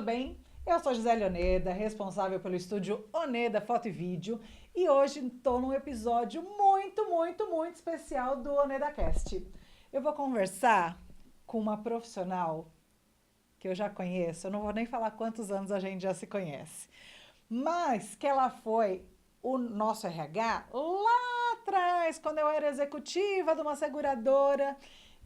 bem? Eu sou Gisele Oneda, responsável pelo estúdio Oneda Foto e Vídeo, e hoje estou num episódio muito especial do OnedaCast. Eu vou conversar com uma profissional que eu já conheço, eu não vou nem falar quantos anos a gente já se conhece, mas que ela foi o nosso RH lá atrás, quando eu era executiva de uma seguradora.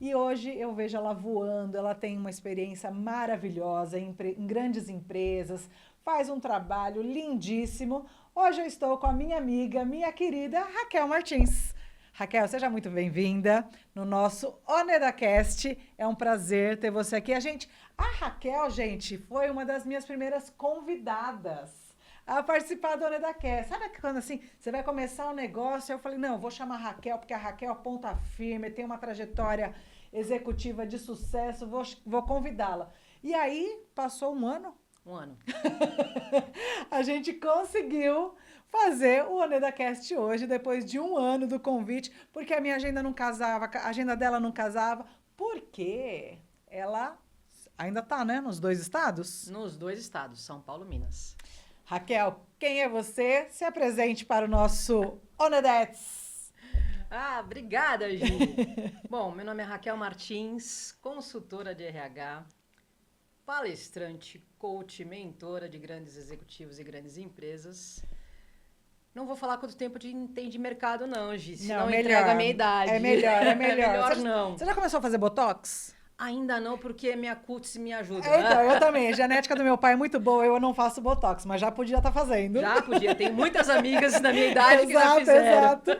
E hoje eu vejo ela voando, ela tem uma experiência maravilhosa em grandes empresas, faz um trabalho lindíssimo. Hoje eu estou com a minha amiga, minha querida Raquel Martins. Raquel, seja muito bem-vinda no nosso OnedaCast. É um prazer ter você aqui. A Raquel, gente, foi uma das minhas primeiras convidadas a participar do OnedaCast. Sabe quando assim, você vai começar um negócio, eu falei, não, vou chamar a Raquel, porque a Raquel ponta firme, tem uma trajetória executiva de sucesso, vou convidá-la. E aí, passou um ano. Um ano. A gente conseguiu fazer o OnedaCast hoje, depois de um ano do convite, porque a minha agenda não casava, a agenda dela não casava, porque ela ainda está, né, nos dois estados? Nos dois estados, São Paulo e Minas. Raquel, quem é você? Se apresente para o nosso Onedettes. Obrigada, Gi. Bom, meu nome é Raquel Martins, consultora de RH, palestrante, coach, mentora de grandes executivos e grandes empresas. Não vou falar quanto tempo tem de mercado, não, Gi, senão entrega a minha idade. É melhor. É melhor não. Você já começou a fazer Botox? Ainda não, porque minha cutis me ajuda. Então, eu também. A genética do meu pai é muito boa, eu não faço Botox, mas já podia estar fazendo. Já podia. Tem muitas amigas da minha idade que já fizeram. Exato.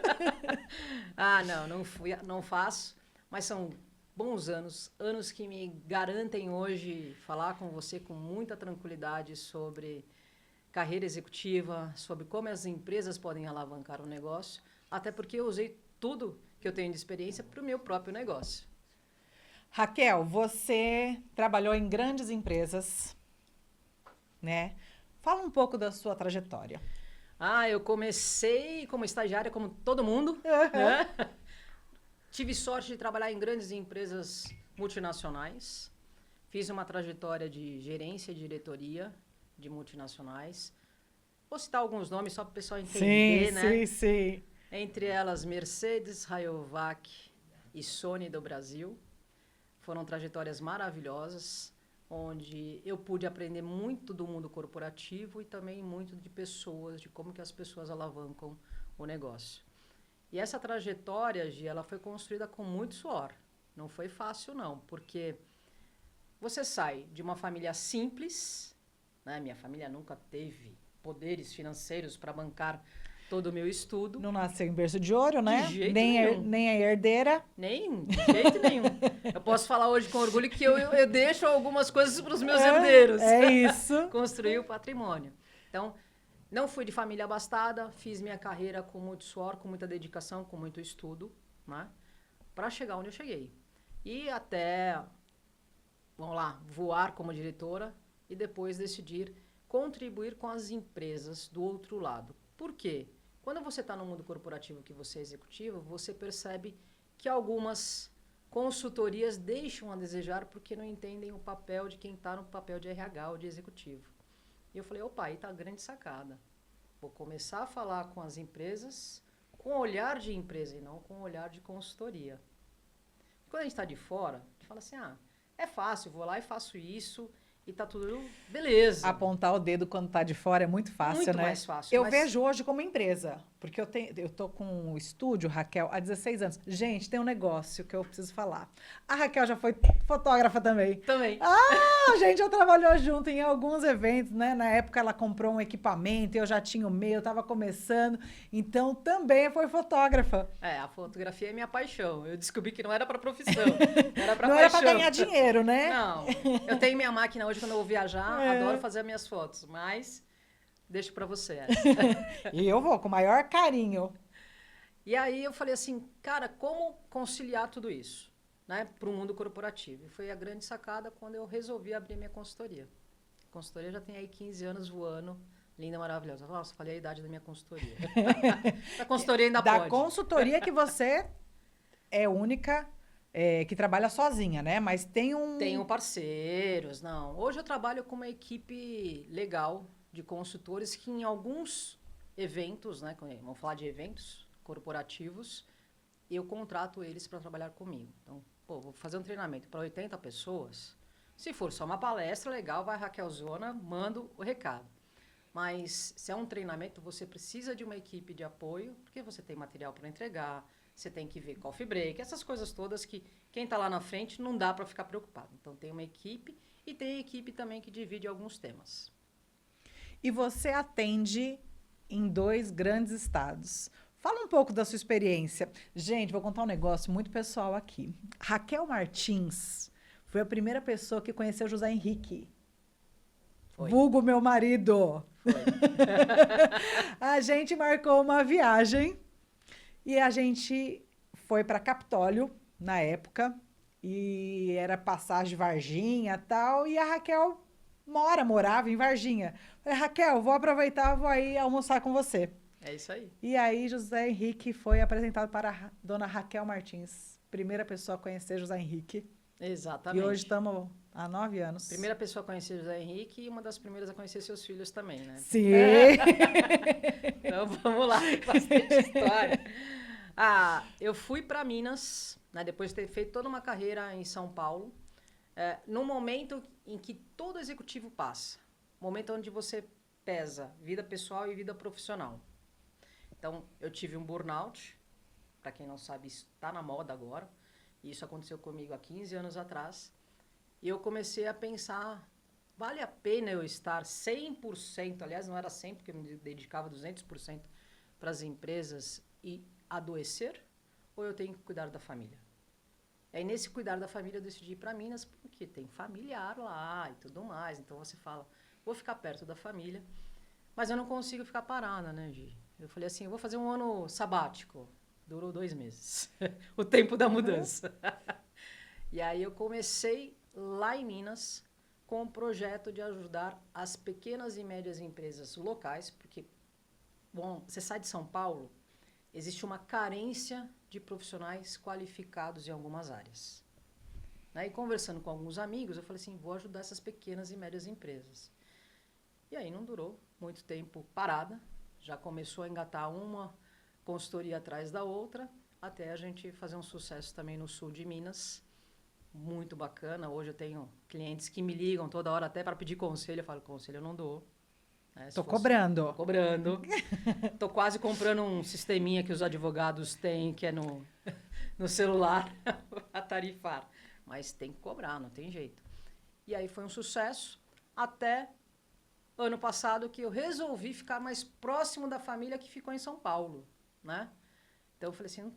Não faço, mas são bons anos que me garantem hoje falar com você com muita tranquilidade sobre carreira executiva, sobre como as empresas podem alavancar o negócio, até porque eu usei tudo que eu tenho de experiência para o meu próprio negócio. Raquel, você trabalhou em grandes empresas, né? Fala um pouco da sua trajetória. Eu comecei como estagiária, como todo mundo. Né? Tive sorte de trabalhar em grandes empresas multinacionais. Fiz uma trajetória de gerência e diretoria de multinacionais. Vou citar alguns nomes só para o pessoal entender, né? Sim. Entre elas, Mercedes, Rayovac e Sony do Brasil. Foram trajetórias maravilhosas, onde eu pude aprender muito do mundo corporativo e também muito de pessoas, de como que as pessoas alavancam o negócio. E essa trajetória, Gi, ela foi construída com muito suor. Não foi fácil, não, porque você sai de uma família simples, né? Minha família nunca teve poderes financeiros para bancar todo o meu estudo. Não nasceu em berço de ouro, né? De jeito nenhum. Nem a herdeira. De jeito nenhum. Eu posso falar hoje com orgulho que eu deixo algumas coisas para os meus herdeiros. É isso. Construir o patrimônio. Então, não fui de família abastada, fiz minha carreira com muito suor, com muita dedicação, com muito estudo, né? Para chegar onde eu cheguei. E até, vamos lá, voar como diretora e depois decidir contribuir com as empresas do outro lado. Por quê? Quando você está no mundo corporativo, que você é executivo, você percebe que algumas consultorias deixam a desejar porque não entendem o papel de quem está no papel de RH ou de executivo. E eu falei, opa, aí está a grande sacada. Vou começar a falar com as empresas com olhar de empresa e não com olhar de consultoria. Quando a gente está de fora, a gente fala assim, é fácil, vou lá e faço isso e tá tudo beleza. Apontar o dedo quando tá de fora é muito fácil, muito né? Mais fácil. Eu vejo hoje como empresa, porque eu tô com um estúdio, Raquel, há 16 anos. Gente, tem um negócio que eu preciso falar. A Raquel já foi fotógrafa também. Também. A gente já trabalhou junto em alguns eventos, né? Na época ela comprou um equipamento, eu já tinha o meu, eu tava começando, então também foi fotógrafa. A fotografia é minha paixão. Eu descobri que não era para profissão, era para paixão. Não era para ganhar dinheiro, né? Não. Eu tenho minha máquina hoje quando eu vou viajar, adoro fazer as minhas fotos, mas deixo para você essa. E eu vou com o maior carinho. E aí eu falei assim, cara, como conciliar tudo isso, né, para o mundo corporativo? E foi a grande sacada quando eu resolvi abrir minha consultoria. A consultoria já tem aí 15 anos voando, linda, maravilhosa. Nossa, falei a idade da minha consultoria. A consultoria ainda pode. Da consultoria que você é única que trabalha sozinha, né? Mas tem um... Tenho parceiros, não. Hoje eu trabalho com uma equipe legal de consultores que em alguns eventos, né, vamos falar de eventos corporativos, eu contrato eles para trabalhar comigo. Então, pô, vou fazer um treinamento para 80 pessoas. Se for só uma palestra, legal, vai Raquelzona, mando o recado. Mas se é um treinamento, você precisa de uma equipe de apoio, porque você tem material para entregar, você tem que ver coffee break, essas coisas todas que quem está lá na frente não dá para ficar preocupado. Então, tem uma equipe e tem equipe também que divide alguns temas. E você atende em 2 grandes estados. Fala um pouco da sua experiência. Gente, vou contar um negócio muito pessoal aqui. Raquel Martins foi a primeira pessoa que conheceu José Henrique. Foi. Vulgo meu marido. Foi. A gente marcou uma viagem e a gente foi para Capitólio na época e era passagem de Varginha e tal, e a Raquel morava em Varginha. Falei, Raquel, vou aproveitar, vou aí almoçar com você. É isso aí. E aí José Henrique foi apresentado para a dona Raquel Martins, primeira pessoa a conhecer José Henrique. Exatamente. E hoje estamos há 9 anos. Primeira pessoa a conhecer José Henrique e uma das primeiras a conhecer seus filhos também, né? Sim! Então vamos lá, tem bastante história. Eu fui para Minas, né, depois de ter feito toda uma carreira em São Paulo, num momento em que todo executivo passa. Momento onde você pesa vida pessoal e vida profissional. Então, eu tive um burnout. Para quem não sabe, isso está na moda agora. Isso aconteceu comigo há 15 anos atrás. E eu comecei a pensar, vale a pena eu estar 100%, aliás, não era 100%, porque eu me dedicava 200% para as empresas e adoecer? Ou eu tenho que cuidar da família? E aí, nesse cuidar da família, eu decidi ir para Minas, porque tem familiar lá e tudo mais. Então, você fala, vou ficar perto da família, mas eu não consigo ficar parada, né, Gi? Eu falei assim, eu vou fazer um ano sabático. Durou 2 meses. O tempo da mudança. E aí eu comecei lá em Minas com o projeto de ajudar as pequenas e médias empresas locais, porque, bom, você sai de São Paulo, existe uma carência de profissionais qualificados em algumas áreas. Aí, conversando com alguns amigos, eu falei assim, vou ajudar essas pequenas e médias empresas. E aí não durou muito tempo parada, já começou a engatar uma consultoria atrás da outra, até a gente fazer um sucesso também no sul de Minas. Muito bacana. Hoje eu tenho clientes que me ligam toda hora até para pedir conselho. Eu falo, conselho eu não dou. Tô cobrando. Tô cobrando. Tô quase comprando um sisteminha que os advogados têm, que é no celular, a tarifar. Mas tem que cobrar, não tem jeito. E aí foi um sucesso, até ano passado que eu resolvi ficar mais próximo da família que ficou em São Paulo, né? Então eu falei assim...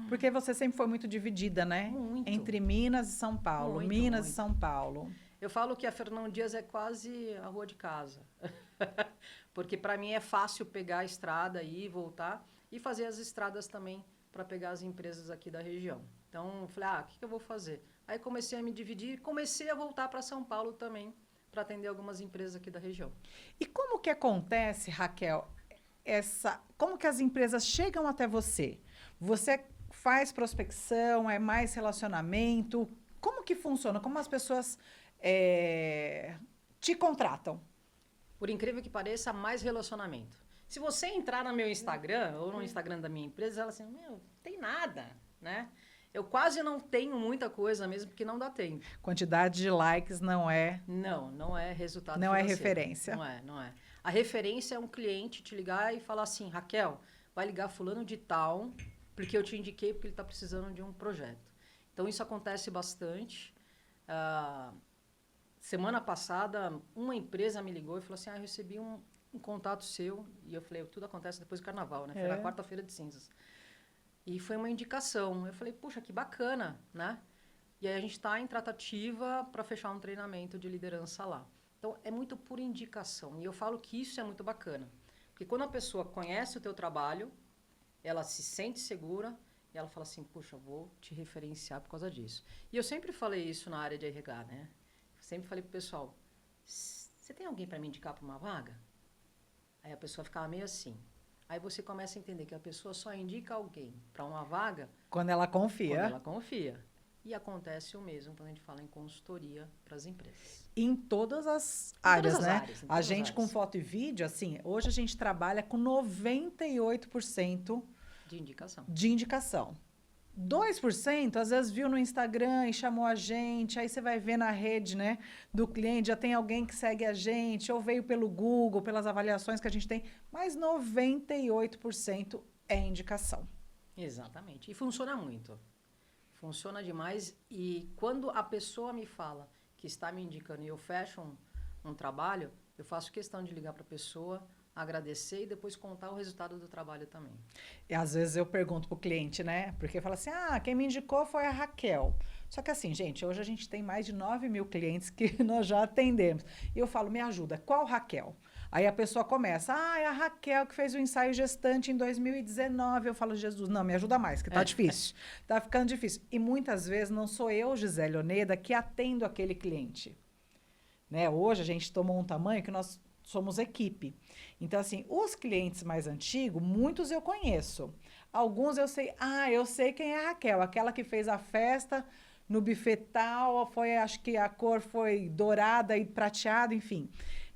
Porque você sempre foi muito dividida, né? Muito. Entre Minas e São Paulo. Muito, Minas e muito. São Paulo. Eu falo que a Fernão Dias é quase a rua de casa. Porque para mim é fácil pegar a estrada e voltar e fazer as estradas também para pegar as empresas aqui da região. Então eu falei, o que eu vou fazer? Aí comecei a me dividir e comecei a voltar para São Paulo também para atender algumas empresas aqui da região. E como que acontece, Raquel, como que as empresas chegam até você? Você faz prospecção, é mais relacionamento? Como que funciona? Como as pessoas te contratam? Por incrível que pareça, mais relacionamento. Se você entrar no meu Instagram ou no Instagram da minha empresa, ela assim, não tem nada, né? Eu quase não tenho muita coisa mesmo, porque não dá tempo. Quantidade de likes não é... Não é resultado Não financeiro. é referência. Não é. A referência é um cliente te ligar e falar assim, Raquel, vai ligar fulano de tal, porque eu te indiquei porque ele está precisando de um projeto. Então, isso acontece bastante. Semana passada, uma empresa me ligou e falou assim, eu recebi um contato seu. E eu falei, tudo acontece depois do carnaval, né? Foi na quarta-feira de cinzas. E foi uma indicação. Eu falei, puxa, que bacana, né? E aí a gente está em tratativa para fechar um treinamento de liderança lá. Então, é muito por indicação. E eu falo que isso é muito bacana. Porque quando a pessoa conhece o teu trabalho, ela se sente segura e ela fala assim, puxa, vou te referenciar por causa disso. E eu sempre falei isso na área de RH, né? Sempre falei pro pessoal, você tem alguém para me indicar para uma vaga? Aí a pessoa ficava meio assim. Aí você começa a entender que a pessoa só indica alguém para uma vaga... Quando ela confia. Quando ela confia. E acontece o mesmo quando a gente fala em consultoria para as empresas. Em todas as Em áreas, todas as né? áreas, em A todas as gente com áreas. foto e vídeo, assim, hoje a gente trabalha com 98% De indicação. de indicação. 2%, às vezes viu no Instagram e chamou a gente, aí você vai ver na rede, né, do cliente, já tem alguém que segue a gente, ou veio pelo Google, pelas avaliações que a gente tem, mas 98% é indicação. Exatamente. E funciona muito. Funciona demais. E quando a pessoa me fala que está me indicando e eu fecho um trabalho, eu faço questão de ligar para a pessoa, agradecer e depois contar o resultado do trabalho também. E às vezes eu pergunto pro cliente, né? Porque fala assim, quem me indicou foi a Raquel. Só que assim, gente, hoje a gente tem mais de 9 mil clientes que nós já atendemos. E eu falo, me ajuda, qual Raquel? Aí a pessoa começa, é a Raquel que fez o ensaio gestante em 2019. Eu falo, Jesus, não, me ajuda mais, que tá difícil. Tá ficando difícil. E muitas vezes não sou eu, Gisele Oneda, que atendo aquele cliente. Né? Hoje a gente tomou um tamanho que nós somos equipe. Então, assim, os clientes mais antigos, muitos eu conheço. Alguns eu sei, eu sei quem é a Raquel, aquela que fez a festa no buffet tal, acho que a cor foi dourada e prateada, enfim.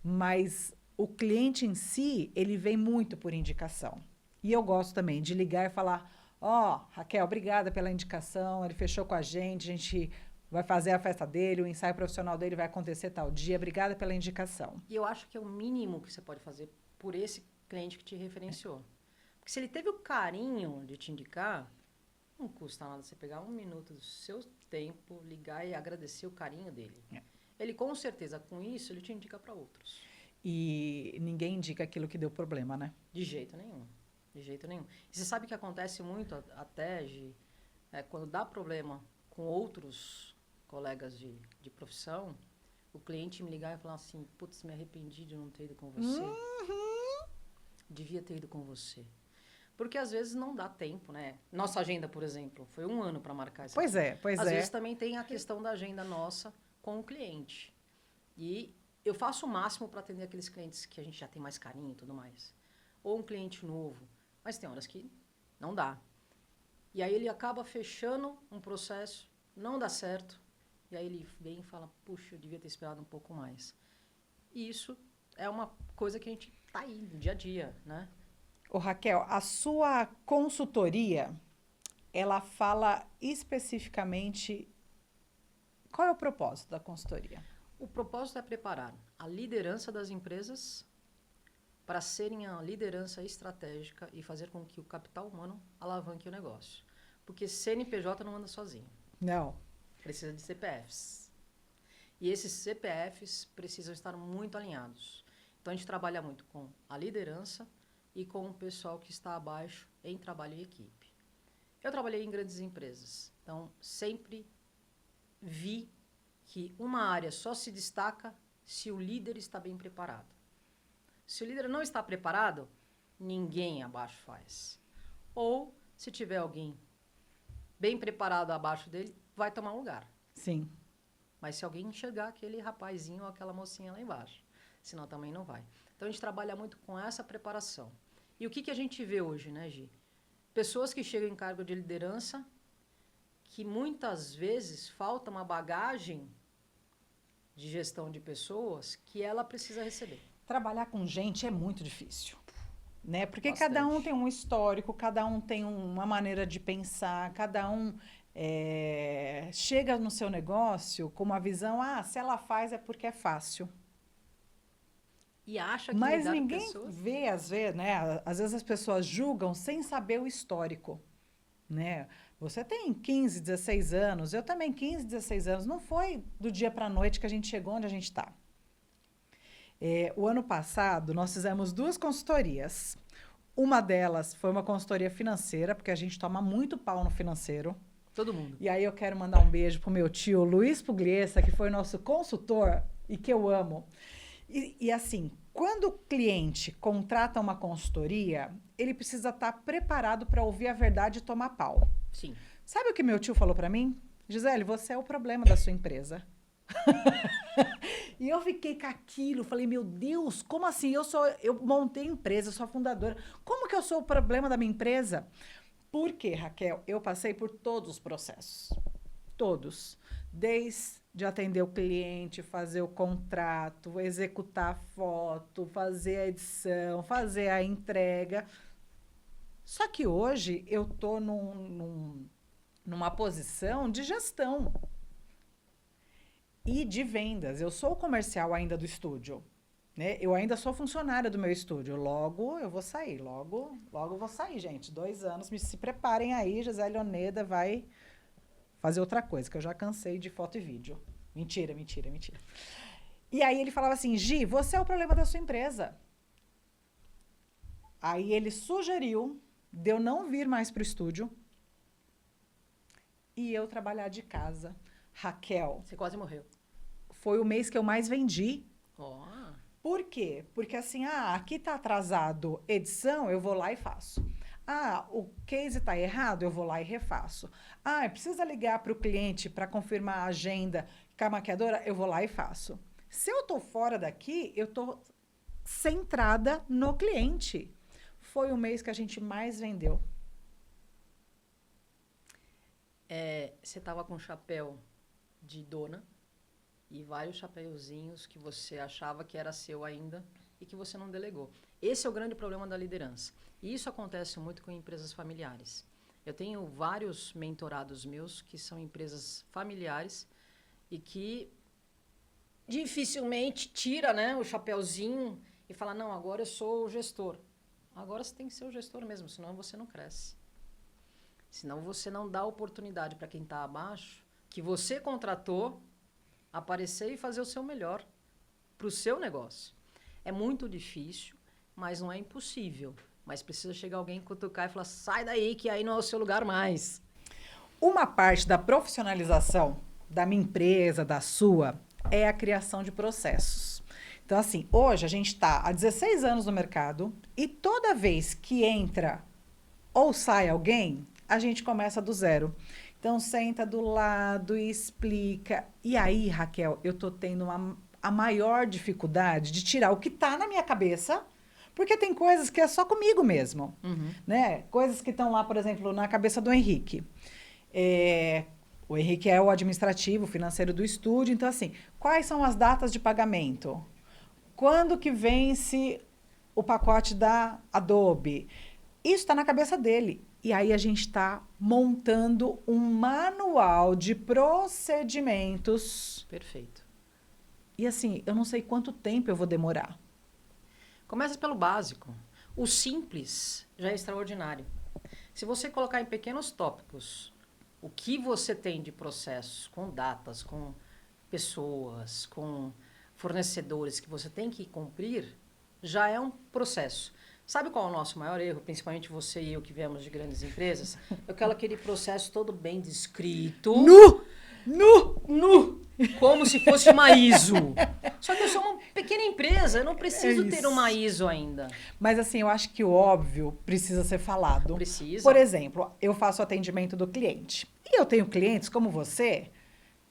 Mas o cliente em si, ele vem muito por indicação. E eu gosto também de ligar e falar, Raquel, obrigada pela indicação, ele fechou com a gente vai fazer a festa dele, o ensaio profissional dele vai acontecer tal dia. Obrigada pela indicação. E eu acho que é o mínimo que você pode fazer por esse cliente que te referenciou. Porque se ele teve o carinho de te indicar, não custa nada você pegar 1 minuto do seu tempo, ligar e agradecer o carinho dele. Ele, com certeza, com isso, ele te indica para outros. E ninguém indica aquilo que deu problema, né? De jeito nenhum. De jeito nenhum. E você sabe que acontece muito até, quando dá problema com outros colegas de profissão, o cliente me ligar e falar assim, putz, me arrependi de não ter ido com você. Devia ter ido com você. Porque às vezes não dá tempo, né? Nossa agenda, por exemplo, foi 1 ano para marcar isso. Pois é. Às vezes também tem a questão da agenda nossa com o cliente. E eu faço o máximo para atender aqueles clientes que a gente já tem mais carinho e tudo mais. Ou um cliente novo. Mas tem horas que não dá. E aí ele acaba fechando um processo, não dá certo. E aí ele vem e fala, puxa, eu devia ter esperado um pouco mais. E isso é uma coisa que a gente tá aí no dia a dia, né? Ô, Raquel, a sua consultoria, ela fala especificamente qual é o propósito da consultoria? O propósito é preparar a liderança das empresas para serem a liderança estratégica e fazer com que o capital humano alavanque o negócio. Porque CNPJ não anda sozinho. Não. Precisa de CPFs. E esses CPFs precisam estar muito alinhados. Então, a gente trabalha muito com a liderança e com o pessoal que está abaixo em trabalho em equipe. Eu trabalhei em grandes empresas. Então, sempre vi que uma área só se destaca se o líder está bem preparado. Se o líder não está preparado, ninguém abaixo faz. Ou, se tiver alguém bem preparado abaixo dele, vai tomar um lugar. Sim. Mas se alguém enxergar aquele rapazinho ou aquela mocinha lá embaixo, senão também não vai. Então, a gente trabalha muito com essa preparação. E o que a gente vê hoje, né, Gi? Pessoas que chegam em cargo de liderança, que muitas vezes falta uma bagagem de gestão de pessoas que ela precisa receber. Trabalhar com gente é muito difícil, né? Porque Bastante. cada um tem um histórico, cada um tem uma maneira de pensar, cada um chega no seu negócio com uma visão, se ela faz é porque é fácil. E acha que Mas lidar com ninguém pessoas... vê, às vezes as pessoas julgam sem saber o histórico, né? Você tem 15, 16 anos, eu também 15, 16 anos. Não foi do dia para a noite que a gente chegou onde a gente está. O ano passado, nós fizemos 2 consultorias. Uma delas foi uma consultoria financeira, porque a gente toma muito pau no financeiro. Todo mundo. E aí eu quero mandar um beijo pro meu tio Luiz Pugliese, que foi nosso consultor e que eu amo. E assim, quando o cliente contrata uma consultoria, ele precisa estar preparado para ouvir a verdade e tomar pau. Sim. Sabe o que meu tio falou para mim? Gisele, você é o problema da sua empresa. E eu fiquei com aquilo, falei, meu Deus, como assim? Eu montei empresa, eu sou a fundadora. Como que eu sou o problema da minha empresa? Por quê, Raquel? Eu passei por todos os processos. Todos. Desde atender o cliente, fazer o contrato, executar a foto, fazer a edição, fazer a entrega. Só que hoje eu estou numa posição de gestão e de vendas. Eu sou comercial ainda do estúdio, né? Eu ainda sou funcionária do meu estúdio. Logo eu vou sair, logo eu vou sair, gente. 2 anos, se preparem aí, Gisele Oneda vai fazer outra coisa, que eu já cansei de foto e vídeo. Mentira. E aí ele falava assim, Gi, você é o problema da sua empresa. Aí ele sugeriu de eu não vir mais para o estúdio e eu trabalhar de casa. Raquel. Você quase morreu. Foi o mês que eu mais vendi. Ó. Por quê? Porque assim, aqui tá atrasado edição, eu vou lá e faço. O case tá errado, eu vou lá e refaço. Precisa ligar para o cliente para confirmar a agenda com a maquiadora, eu vou lá e faço. Se eu tô fora daqui, eu tô centrada no cliente. Foi o mês que a gente mais vendeu. Você tava com um chapéu de dona e vários chapeuzinhos que você achava que era seu ainda e que você não delegou. Esse é o grande problema da liderança. E isso acontece muito com empresas familiares. Eu tenho vários mentorados meus que são empresas familiares e que dificilmente tira, né, o chapeuzinho e fala, não, agora eu sou o gestor. Agora você tem que ser o gestor mesmo, senão você não cresce. Senão você não dá oportunidade para quem está abaixo, que você contratou, aparecer e fazer o seu melhor para o seu negócio. É muito difícil, mas não é impossível. Mas precisa chegar alguém, cutucar e falar, sai daí, que aí não é o seu lugar mais. Uma parte da profissionalização da minha empresa, da sua, é a criação de processos. Então, assim, hoje a gente está há 16 anos no mercado e toda vez que entra ou sai alguém, a gente começa do zero. Então, senta do lado e explica. E aí, Raquel, eu tô tendo a maior dificuldade de tirar o que está na minha cabeça, porque tem coisas que é só comigo mesmo, né? Coisas que estão lá, por exemplo, na cabeça do Henrique. O Henrique é o administrativo, o financeiro do estúdio. Então, assim, quais são as datas de pagamento? Quando que vence o pacote da Adobe? Isso está na cabeça dele. E aí a gente está montando um manual de procedimentos. Perfeito. E assim, eu não sei quanto tempo eu vou demorar. Começa pelo básico. O simples já é extraordinário. Se você colocar em pequenos tópicos o que você tem de processos, com datas, com pessoas, com fornecedores que você tem que cumprir, já é um processo. Sabe qual é o nosso maior erro, principalmente você e eu que viemos de grandes empresas? É aquele processo todo bem descrito. Nu! Como se fosse uma ISO. Só que eu sou uma pequena empresa, eu não preciso ter uma ISO ainda. Mas assim, eu acho que o óbvio precisa ser falado. Precisa. Por exemplo, eu faço atendimento do cliente. E eu tenho clientes como você,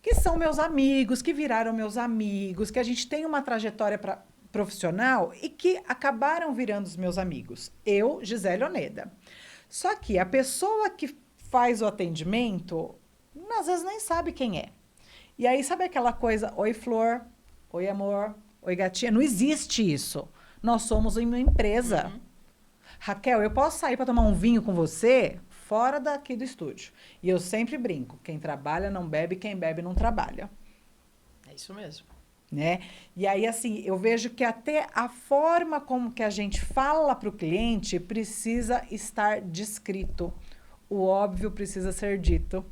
que são meus amigos, que viraram meus amigos, que a gente tem uma trajetória profissional e que acabaram virando os meus amigos. Eu, Gisele Oneda. Só que a pessoa que faz o atendimento, às vezes nem sabe quem é. E aí, sabe aquela coisa, oi flor, oi amor, oi gatinha? Não existe isso. Nós somos uma empresa. Raquel, eu posso sair para tomar um vinho com você fora daqui do estúdio. E eu sempre brinco, quem trabalha não bebe, quem bebe não trabalha. É isso mesmo. Né? E aí, assim, eu vejo que até a forma como que a gente fala para o cliente precisa estar descrito. O óbvio precisa ser dito.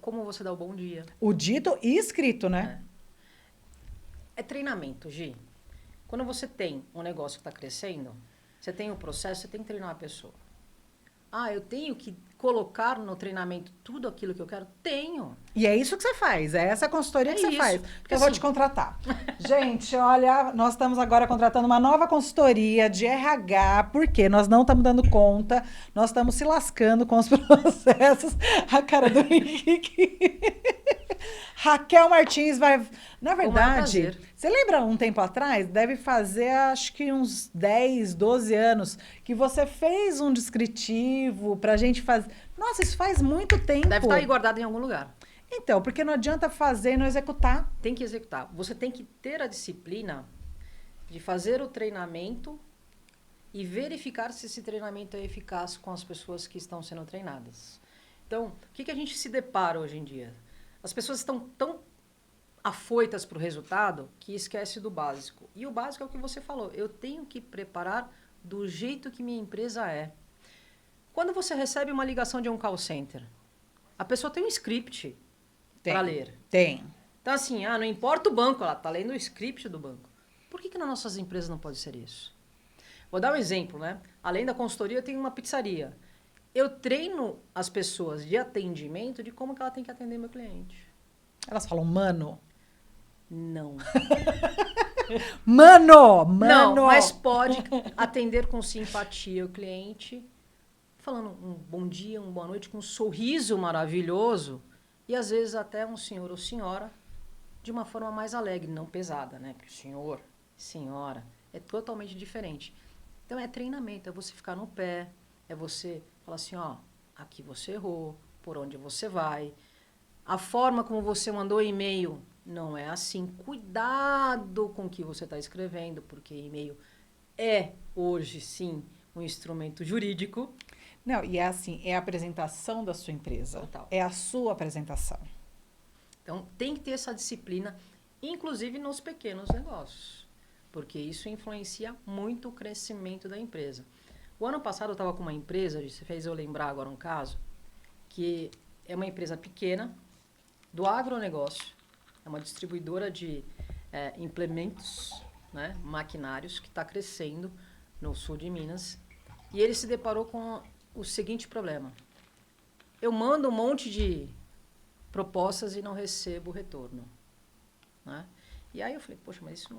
Como você dá o bom dia. O dito e escrito, né? É treinamento, Gi. Quando você tem um negócio que está crescendo, você tem um processo, você tem que treinar a pessoa. Eu tenho que colocar no treinamento tudo aquilo que eu quero? Tenho. E é isso que você faz, é essa consultoria que você faz. Porque eu vou te contratar. Gente, olha, nós estamos agora contratando uma nova consultoria de RH, porque nós não estamos dando conta, nós estamos se lascando com os processos. A cara do Henrique. Raquel Martins vai... Na verdade, você lembra um tempo atrás? Deve fazer, acho que uns 10, 12 anos, que você fez um descritivo pra gente fazer... Nossa, isso faz muito tempo. Deve estar aí guardado em algum lugar. Então, porque não adianta fazer e não executar. Tem que executar. Você tem que ter a disciplina de fazer o treinamento e verificar se esse treinamento é eficaz com as pessoas que estão sendo treinadas. Então, o que a gente se depara hoje em dia? As pessoas estão tão afoitas para o resultado que esquece do básico. E o básico é o que você falou. Eu tenho que preparar do jeito que minha empresa é. Quando você recebe uma ligação de um call center, a pessoa tem um script para ler. Tem. Então, assim, não importa o banco, ela está lendo o script do banco. Por que nas nossas empresas não pode ser isso? Vou dar um exemplo, né? Além da consultoria, eu tenho uma pizzaria. Eu treino as pessoas de atendimento de como que ela tem que atender meu cliente. Elas falam, mano. Não. Mano! Não, mas pode atender com simpatia o cliente, falando um bom dia, uma boa noite, com um sorriso maravilhoso. E às vezes até um senhor ou senhora de uma forma mais alegre, não pesada, né? Porque senhor, senhora, é totalmente diferente. Então é treinamento, é você ficar no pé, é você falar assim, ó, aqui você errou, por onde você vai. A forma como você mandou o e-mail não é assim. Cuidado com o que você está escrevendo, porque e-mail é, hoje, sim, um instrumento jurídico. Não, e é assim, é a apresentação da sua empresa. Total. É a sua apresentação. Então, tem que ter essa disciplina, inclusive nos pequenos negócios, porque isso influencia muito o crescimento da empresa. O ano passado eu estava com uma empresa, você fez eu lembrar agora um caso, que é uma empresa pequena, do agronegócio, é uma distribuidora de implementos, né, maquinários, que está crescendo no sul de Minas, e ele se deparou com o seguinte problema. Eu mando um monte de propostas e não recebo retorno, né? E aí eu falei, poxa, mas isso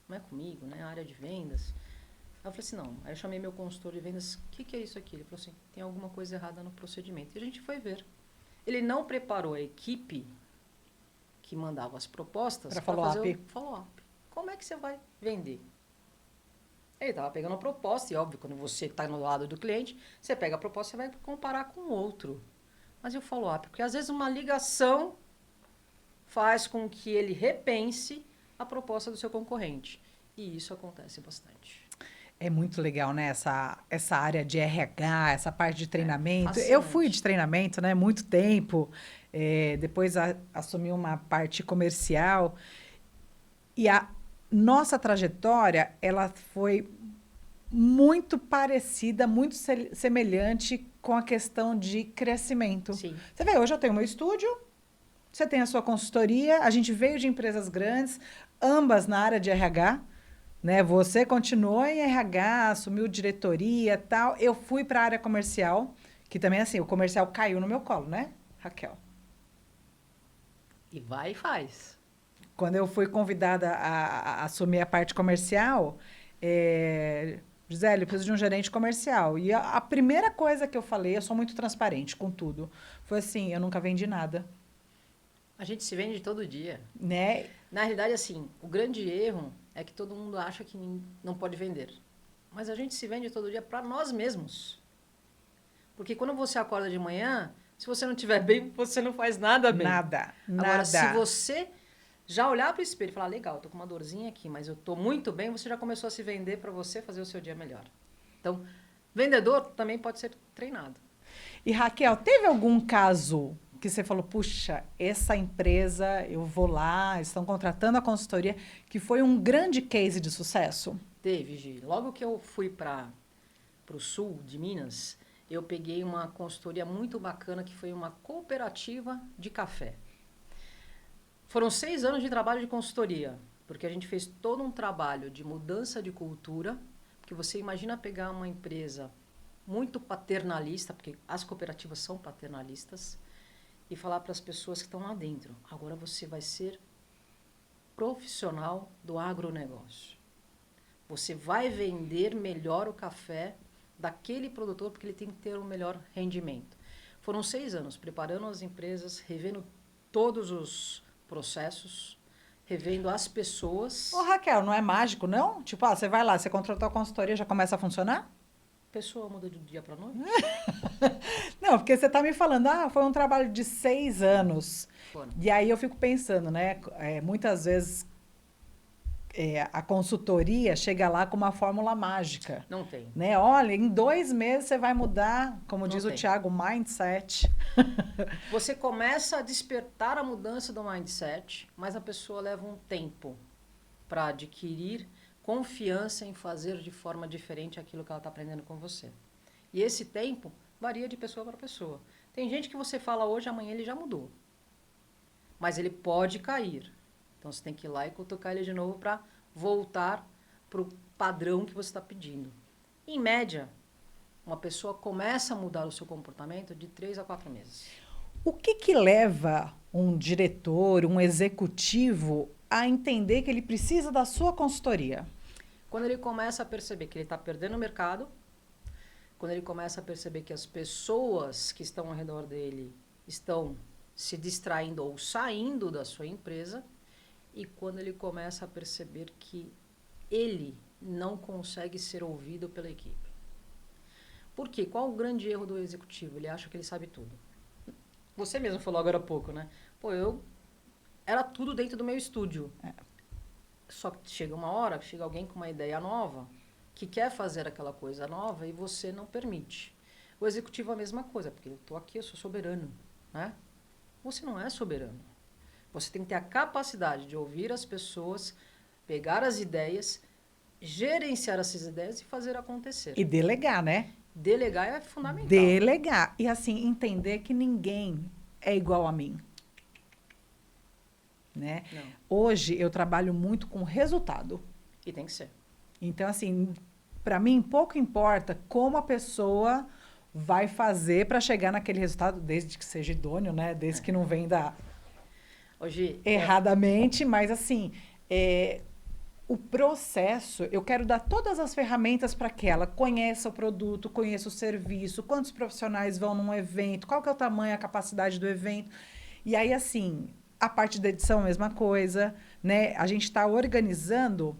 não é comigo, né? A área de vendas. Aí eu falei assim, não. Aí eu chamei meu consultor de vendas, o que é isso aqui? Ele falou assim, tem alguma coisa errada no procedimento. E a gente foi ver. Ele não preparou a equipe que mandava as propostas para fazer o follow-up. Como é que você vai vender? Ele estava pegando a proposta, e óbvio, quando você está no lado do cliente, você pega a proposta e vai comparar com o outro. Mas e o follow-up? Porque às vezes uma ligação faz com que ele repense a proposta do seu concorrente. E isso acontece bastante. É muito legal, né? Essa área de RH, essa parte de treinamento. Fascinante. Eu fui de treinamento, né? Muito tempo. Depois assumi uma parte comercial. E a nossa trajetória, ela foi muito parecida, muito semelhante com a questão de crescimento. Sim. Você vê, hoje eu tenho meu estúdio, você tem a sua consultoria, a gente veio de empresas grandes, ambas na área de RH, né? Você continuou em RH, assumiu diretoria e tal. Eu fui para a área comercial, que também, assim, o comercial caiu no meu colo, né, Raquel? E vai e faz. Quando eu fui convidada a assumir a parte comercial, Gisele, eu preciso de um gerente comercial. E a primeira coisa que eu falei, eu sou muito transparente com tudo, foi assim, eu nunca vendi nada. A gente se vende todo dia. Né? Na realidade, assim, o grande erro é que todo mundo acha que não pode vender. Mas a gente se vende todo dia para nós mesmos. Porque quando você acorda de manhã, se você não estiver bem, você não faz nada bem. Nada. Agora, se você já olhar para o espelho e falar, legal, tô com uma dorzinha aqui, mas eu tô muito bem, você já começou a se vender para você fazer o seu dia melhor. Então, vendedor também pode ser treinado. E Raquel, teve algum caso que você falou, puxa, essa empresa, eu vou lá, estão contratando a consultoria, que foi um grande case de sucesso? Teve, Gi. Logo que eu fui para o sul de Minas, eu peguei uma consultoria muito bacana, que foi uma cooperativa de café. Foram 6 anos de trabalho de consultoria, porque a gente fez todo um trabalho de mudança de cultura, porque você imagina pegar uma empresa muito paternalista, porque as cooperativas são paternalistas, e falar para as pessoas que estão lá dentro, agora você vai ser profissional do agronegócio. Você vai vender melhor o café daquele produtor, porque ele tem que ter um melhor rendimento. Foram 6 anos preparando as empresas, revendo todos os processos, revendo as pessoas. Ô, Raquel, não é mágico, não? Tipo, você vai lá, você contratou a consultoria, já começa a funcionar? pessoa muda de um dia para noite? Não, porque você está me falando, foi um trabalho de 6 anos. Foram. E aí eu fico pensando, né? Muitas vezes a consultoria chega lá com uma fórmula mágica. Não tem. Né? Olha, em 2 meses você vai mudar, como Não diz o tem. Thiago, mindset. Você começa a despertar a mudança do mindset, mas a pessoa leva um tempo para adquirir confiança em fazer de forma diferente aquilo que ela está aprendendo com você. E esse tempo varia de pessoa para pessoa. Tem gente que você fala hoje, amanhã ele já mudou. Mas ele pode cair. Então você tem que ir lá e cutucar ele de novo para voltar para o padrão que você está pedindo. Em média, uma pessoa começa a mudar o seu comportamento de 3 a 4 meses. O que leva um diretor, um executivo a entender que ele precisa da sua consultoria? Quando ele começa a perceber que ele está perdendo o mercado, quando ele começa a perceber que as pessoas que estão ao redor dele estão se distraindo ou saindo da sua empresa, e quando ele começa a perceber que ele não consegue ser ouvido pela equipe. Por quê? Qual o grande erro do executivo? Ele acha que ele sabe tudo. Você mesmo falou agora há pouco, né? Era tudo dentro do meu estúdio. Só que chega uma hora, chega alguém com uma ideia nova, que quer fazer aquela coisa nova e você não permite. O executivo é a mesma coisa, porque eu estou aqui, eu sou soberano, né? Você não é soberano. Você tem que ter a capacidade de ouvir as pessoas, pegar as ideias, gerenciar essas ideias e fazer acontecer. E delegar, né? Delegar é fundamental. Delegar. E assim, entender que ninguém é igual a mim. Né? Não. Hoje eu trabalho muito com resultado. E tem que ser. Então, assim, para mim pouco importa como a pessoa vai fazer para chegar naquele resultado, desde que seja idôneo, né? Desde que não venda Hoje, erradamente, mas assim, o processo, eu quero dar todas as ferramentas para que ela conheça o produto, conheça o serviço, quantos profissionais vão num evento, qual que é o tamanho, a capacidade do evento. E aí, assim, a parte da edição, a mesma coisa, né? A gente está organizando,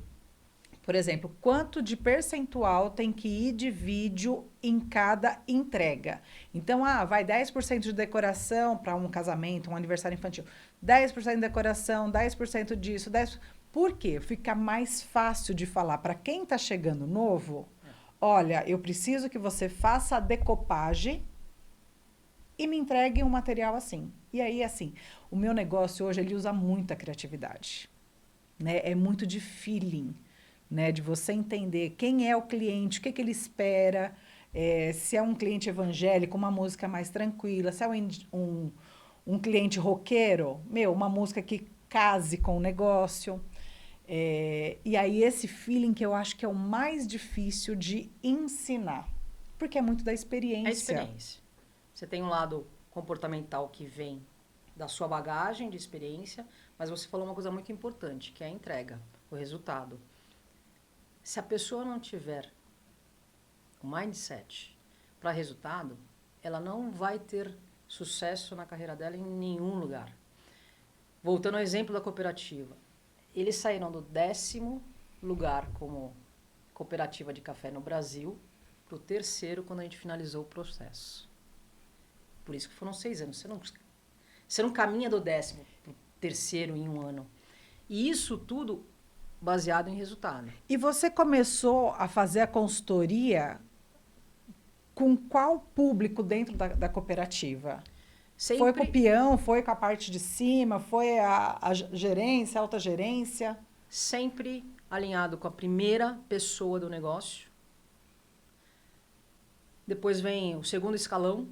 por exemplo, quanto de percentual tem que ir de vídeo em cada entrega. Então, vai 10% de decoração para um casamento, um aniversário infantil. 10% de decoração, 10% disso, 10%. Por quê? Fica mais fácil de falar para quem está chegando novo. Olha, eu preciso que você faça a decopagem e me entregue um material assim. E aí, assim, o meu negócio hoje, ele usa muita criatividade. Né? É muito de feeling. Né, de você entender quem é o cliente, o que ele espera, se é um cliente evangélico, uma música mais tranquila, se é um cliente roqueiro, uma música que case com o negócio. E aí esse feeling que eu acho que é o mais difícil de ensinar, porque é muito da experiência. É experiência. Você tem um lado comportamental que vem da sua bagagem de experiência, mas você falou uma coisa muito importante, que é a entrega, o resultado. Se a pessoa não tiver o mindset para resultado, ela não vai ter sucesso na carreira dela em nenhum lugar. Voltando ao exemplo da cooperativa. Eles saíram do 10º lugar como cooperativa de café no Brasil para o 3º quando a gente finalizou o processo. Por isso que foram 6 anos. Você não caminha do 10º para o 3º em um ano. E isso tudo baseado em resultado. E você começou a fazer a consultoria com qual público dentro da cooperativa? Sempre, foi com o peão, foi com a parte de cima, foi a gerência, a alta gerência? Sempre alinhado com a primeira pessoa do negócio. Depois vem o segundo escalão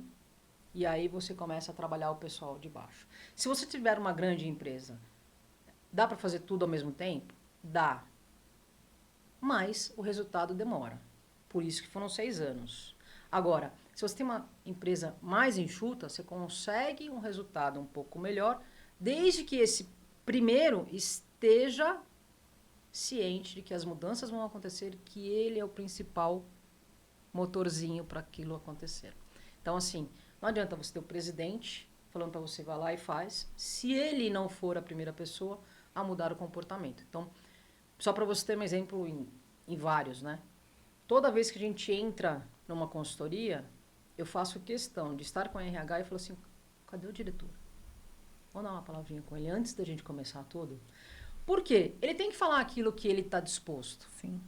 e aí você começa a trabalhar o pessoal de baixo. Se você tiver uma grande empresa, dá para fazer tudo ao mesmo tempo? Dá. Mas o resultado demora. Por isso que foram 6 anos. Agora, se você tem uma empresa mais enxuta, você consegue um resultado um pouco melhor, desde que esse primeiro esteja ciente de que as mudanças vão acontecer e que ele é o principal motorzinho para aquilo acontecer. Então, assim, não adianta você ter o presidente falando para você, vai lá e faz, se ele não for a primeira pessoa a mudar o comportamento. Então, só para você ter um exemplo em vários, né? Toda vez que a gente entra numa consultoria, eu faço questão de estar com o RH e falar assim, cadê o diretor? Vamos dar uma palavrinha com ele antes da gente começar tudo. Por quê? Ele tem que falar aquilo que ele está disposto. Sim.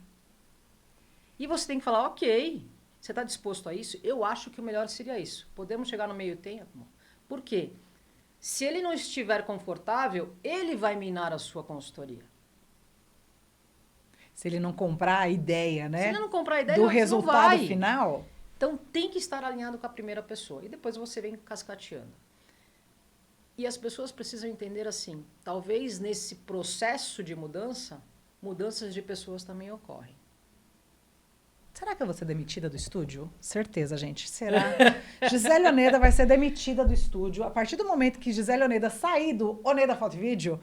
E você tem que falar, ok, você está disposto a isso? Eu acho que o melhor seria isso. Podemos chegar no meio tempo? Por quê? Se ele não estiver confortável, ele vai minar a sua consultoria. Se ele não comprar a ideia, né? Se ele não comprar a ideia, do não resultado vai. final. Então tem que estar alinhado com a primeira pessoa. E depois você vem cascateando. E as pessoas precisam entender assim, talvez nesse processo de mudança, mudanças de pessoas também ocorrem. Será que eu vou ser demitida do estúdio? Certeza, gente. Será? Gisele Oneda vai ser demitida do estúdio. A partir do momento que Gisele Oneda sair do Oneda Foto e Vídeo,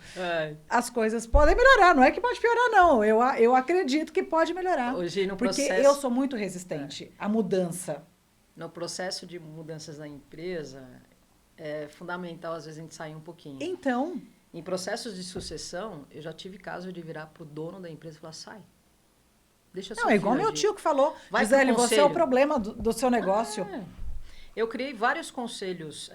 as coisas podem melhorar. Não é que pode piorar, não. Eu acredito que pode melhorar. Hoje, no porque processo, eu sou muito resistente à mudança. No processo de mudanças da empresa, é fundamental, às vezes, a gente sair um pouquinho. Então... Em processos de sucessão, eu já tive caso de virar pro dono da empresa e falar, sai. Deixa não, é igual meu tio que falou, vai Gisele, você é o problema do seu negócio. Eu criei vários conselhos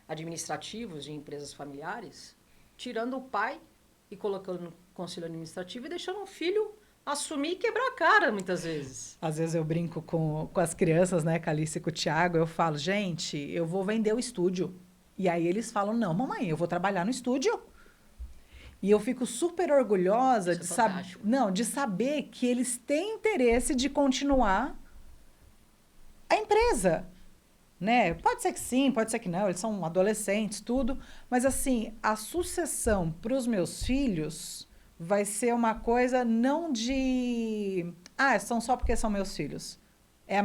administrativos de empresas familiares, tirando o pai e colocando no conselho administrativo e deixando o filho assumir e quebrar a cara, muitas vezes. Às vezes eu brinco com as crianças, né, com a Alice e com o Thiago, eu falo, gente, eu vou vender o estúdio. E aí eles falam, não, mamãe, eu vou trabalhar no estúdio. E eu fico super orgulhosa de saber que eles têm interesse de continuar a empresa, né? Pode ser que sim, pode ser que não, eles são adolescentes, tudo. Mas, assim, a sucessão para os meus filhos vai ser uma coisa não de... são só porque são meus filhos. É a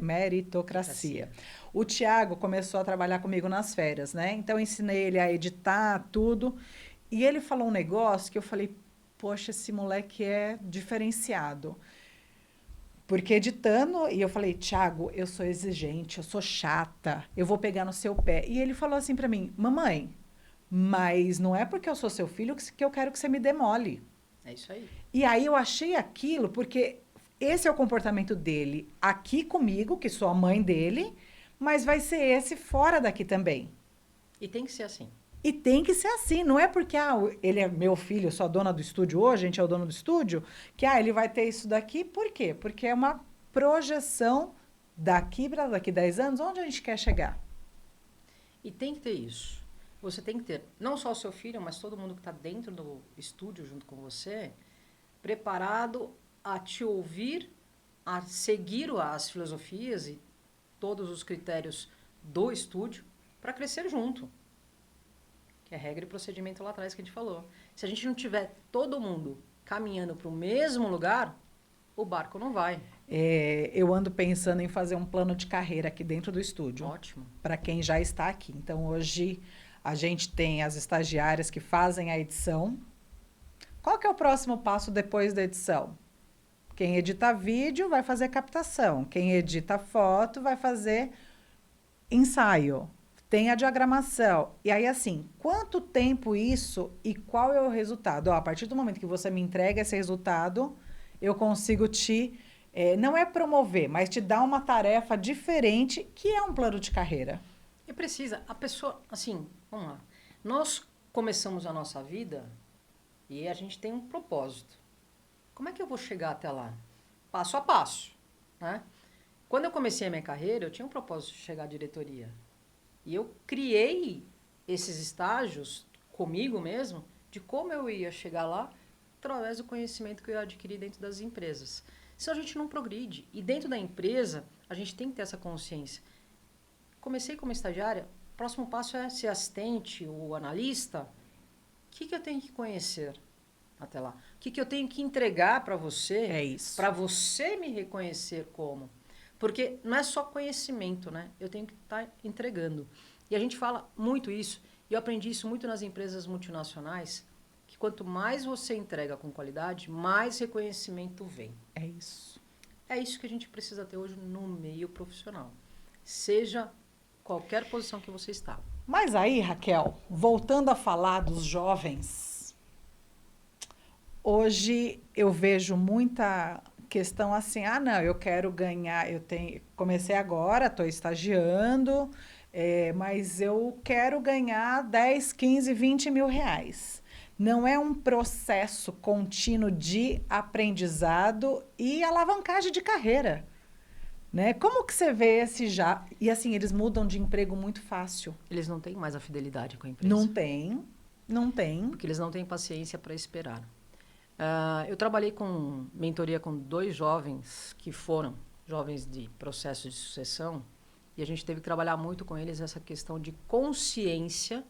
meritocracia. O Thiago começou a trabalhar comigo nas férias, né? Então, eu ensinei ele a editar tudo. E ele falou um negócio que eu falei, poxa, esse moleque é diferenciado. Porque editando, e eu falei, Thiago, eu sou exigente, eu sou chata, eu vou pegar no seu pé. E ele falou assim para mim, mamãe, mas não é porque eu sou seu filho que eu quero que você me demole. É isso aí. E aí eu achei aquilo, porque esse é o comportamento dele aqui comigo, que sou a mãe dele, mas vai ser esse fora daqui também. E tem que ser assim. E tem que ser assim, não é porque ele é meu filho, eu sou a dona do estúdio hoje, a gente é o dono do estúdio, que ele vai ter isso daqui. Por quê? Porque é uma projeção daqui para daqui 10 anos, onde a gente quer chegar. E tem que ter isso. Você tem que ter, não só o seu filho, mas todo mundo que está dentro do estúdio junto com você, preparado a te ouvir, a seguir as filosofias e todos os critérios do estúdio para crescer junto. Que é regra e procedimento lá atrás que a gente falou. Se a gente não tiver todo mundo caminhando para o mesmo lugar, o barco não vai. Eu ando pensando em fazer um plano de carreira aqui dentro do estúdio. Ótimo. Para quem já está aqui. Então, hoje, a gente tem as estagiárias que fazem a edição. Qual que é o próximo passo depois da edição? Quem edita vídeo vai fazer captação. Quem edita foto vai fazer ensaio. Tem a diagramação. E aí, assim, quanto tempo isso e qual é o resultado? A partir do momento que você me entrega esse resultado, eu consigo te... não é promover, mas te dar uma tarefa diferente, que é um plano de carreira. E precisa, a pessoa... Assim, vamos lá. Nós começamos a nossa vida e a gente tem um propósito. Como é que eu vou chegar até lá? Passo a passo, né? Quando eu comecei a minha carreira, eu tinha um propósito de chegar à diretoria. E eu criei esses estágios comigo mesmo, de como eu ia chegar lá, através do conhecimento que eu adquiri dentro das empresas. Se a gente não progride, e dentro da empresa, a gente tem que ter essa consciência. Comecei como estagiária, o próximo passo é ser assistente ou analista. O que eu tenho que conhecer até lá? O que eu tenho que entregar para você? É isso. Para você me reconhecer como... Porque não é só conhecimento, né? Eu tenho que estar entregando. E a gente fala muito isso, e eu aprendi isso muito nas empresas multinacionais, que quanto mais você entrega com qualidade, mais reconhecimento vem. É isso. É isso que a gente precisa ter hoje no meio profissional. Seja qualquer posição que você está. Mas aí, Raquel, voltando a falar dos jovens, hoje eu vejo muita questão assim, não, eu quero ganhar, comecei agora, estou estagiando, mas eu quero ganhar 10, 15, 20 mil reais. Não é um processo contínuo de aprendizado e alavancagem de carreira, né? Como que você vê esse já? E assim, eles mudam de emprego muito fácil. Eles não têm mais a fidelidade com a Não empresa. tem, não tem. Porque eles não têm paciência para esperar. Eu trabalhei com mentoria com 2 jovens que foram jovens de processo de sucessão, e a gente teve que trabalhar muito com eles essa questão de consciência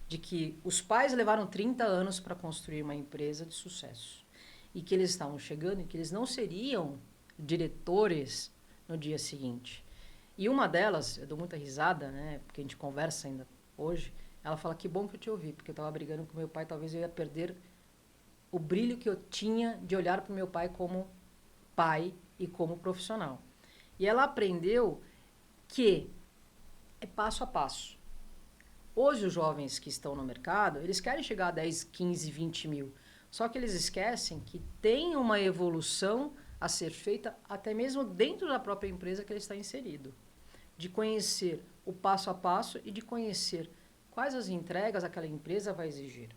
de que os pais levaram 30 anos para construir uma empresa de sucesso e que eles estavam chegando e que eles não seriam diretores no dia seguinte. E uma delas, eu dou muita risada, né, porque a gente conversa ainda hoje, ela fala, que bom que eu te ouvi, porque eu estava brigando com meu pai, talvez eu ia perder o brilho que eu tinha de olhar para o meu pai como pai e como profissional. E ela aprendeu que é passo a passo. Hoje, os jovens que estão no mercado, eles querem chegar a 10, 15, 20 mil. Só que eles esquecem que tem uma evolução a ser feita até mesmo dentro da própria empresa que ele está inserido. De conhecer o passo a passo e de conhecer quais as entregas aquela empresa vai exigir.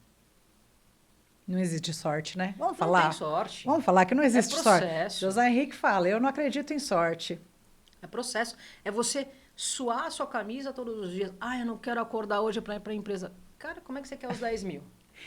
Não existe sorte, né? Vamos Não falar? tem sorte. Vamos falar que não existe sorte. Processo. José Henrique fala, eu não acredito em sorte. É processo. É você suar a sua camisa todos os dias. Eu não quero acordar hoje para ir para a empresa. Cara, como é que você quer os 10 mil?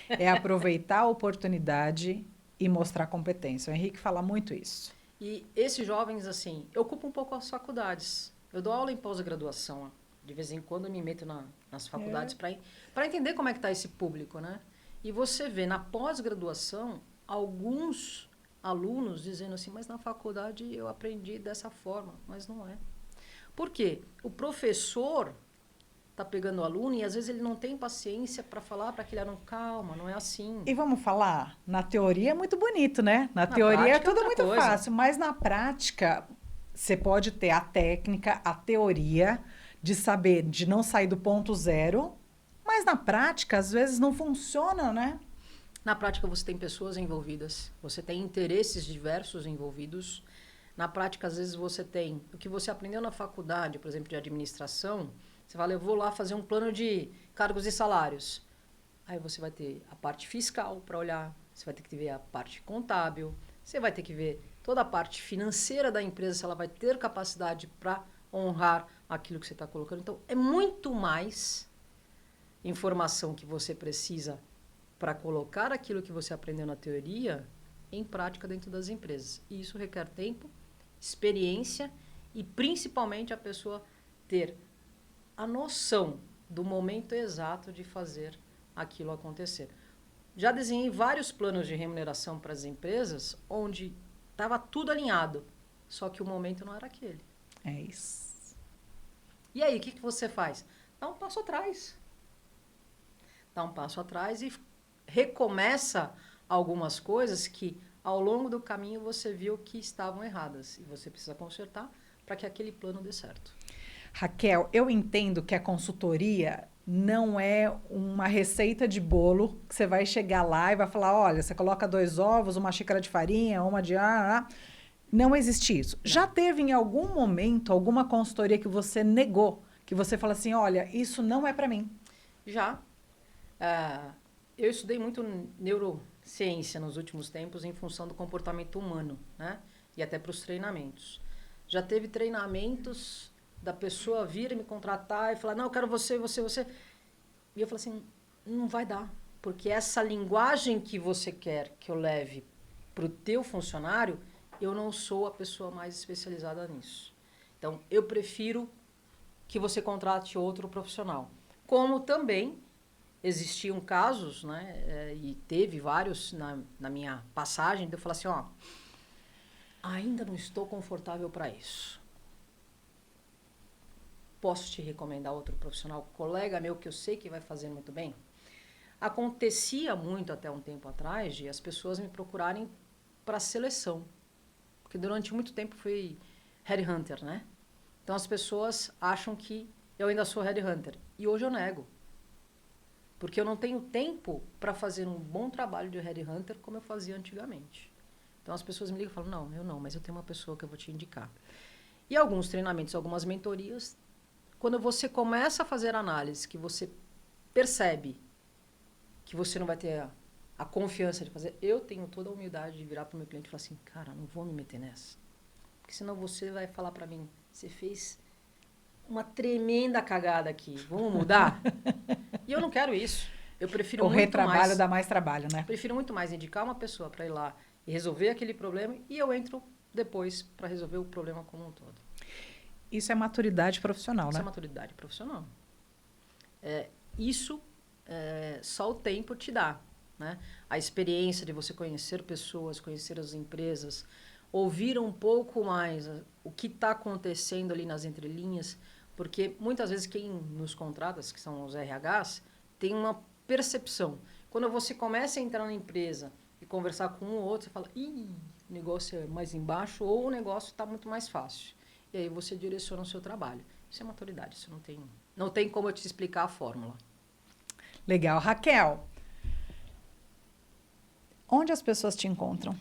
É aproveitar a oportunidade e mostrar competência. O Henrique fala muito isso. E esses jovens, assim, eu ocupo um pouco as faculdades. Eu dou aula em pós-graduação. De vez em quando eu me meto nas faculdades para entender como é que está esse público, né? E você vê na pós-graduação alguns alunos dizendo assim, mas na faculdade eu aprendi dessa forma, mas não é. Por quê? O professor está pegando o aluno e às vezes ele não tem paciência para falar para aquele aluno, calma, não é assim. E vamos falar, na teoria é muito bonito, né? Na teoria é tudo muito fácil, mas na prática você pode ter a técnica, a teoria de saber, de não sair do ponto zero, mas na prática às vezes não funciona, né? Na prática você tem pessoas envolvidas, você tem interesses diversos envolvidos. Na prática, às vezes, você tem o que você aprendeu na faculdade, por exemplo, de administração. Você fala, eu vou lá fazer um plano de cargos e salários. Aí você vai ter a parte fiscal para olhar, você vai ter que ver a parte contábil, você vai ter que ver toda a parte financeira da empresa, se ela vai ter capacidade para honrar aquilo que você está colocando. Então, é muito mais informação que você precisa para colocar aquilo que você aprendeu na teoria em prática dentro das empresas. E isso requer tempo, experiência e principalmente a pessoa ter a noção do momento exato de fazer aquilo acontecer. Já desenhei vários planos de remuneração para as empresas onde estava tudo alinhado, só que o momento não era aquele. É isso. E aí, o que você faz? Dá um passo atrás. Dá um passo atrás e recomeça algumas coisas que ao longo do caminho você viu que estavam erradas e você precisa consertar para que aquele plano dê certo. Raquel, eu entendo que a consultoria não é uma receita de bolo que você vai chegar lá e vai falar, olha, você coloca 2 ovos, uma xícara de farinha, uma de... Não existe isso. Não. Já teve em algum momento alguma consultoria que você negou, que você fala assim, olha, isso não é para mim? Já. Eu estudei muito neurociência nos últimos tempos em função do comportamento humano, né? E até para os treinamentos. Já teve treinamentos da pessoa vir e me contratar e falar, não, eu quero você. E eu falei assim, não vai dar. Porque essa linguagem que você quer que eu leve para o teu funcionário, eu não sou a pessoa mais especializada nisso. Então, eu prefiro que você contrate outro profissional. Como também existiam casos, né, e teve vários na minha passagem, de eu falar assim, ainda não estou confortável para isso. Posso te recomendar outro profissional, colega meu que eu sei que vai fazer muito bem? Acontecia muito até um tempo atrás de as pessoas me procurarem para seleção, porque durante muito tempo fui headhunter, né? Então as pessoas acham que eu ainda sou headhunter e hoje eu nego. Porque eu não tenho tempo para fazer um bom trabalho de headhunter como eu fazia antigamente. Então as pessoas me ligam e falam, não, eu não, mas eu tenho uma pessoa que eu vou te indicar. E alguns treinamentos, algumas mentorias, quando você começa a fazer análise, que você percebe que você não vai ter a confiança de fazer, eu tenho toda a humildade de virar para o meu cliente e falar assim, cara, não vou me meter nessa. Porque senão você vai falar para mim, você fez uma tremenda cagada aqui, vamos mudar? E eu não quero isso. Eu prefiro muito mais... O retrabalho dá mais trabalho, né? Prefiro muito mais indicar uma pessoa para ir lá e resolver aquele problema e eu entro depois para resolver o problema como um todo. Isso é maturidade profissional, Isso né? é maturidade profissional. Isso só o tempo te dá, né? A experiência de você conhecer pessoas, conhecer as empresas, ouvir um pouco mais o que está acontecendo ali nas entrelinhas, porque muitas vezes quem nos contrata, que são os RHs, tem uma percepção. Quando você começa a entrar na empresa e conversar com um ou outro, você fala, ih, o negócio é mais embaixo ou o negócio está muito mais fácil. E aí você direciona o seu trabalho. Isso é maturidade, isso não tem como eu te explicar a fórmula. Legal. Raquel, onde as pessoas te encontram?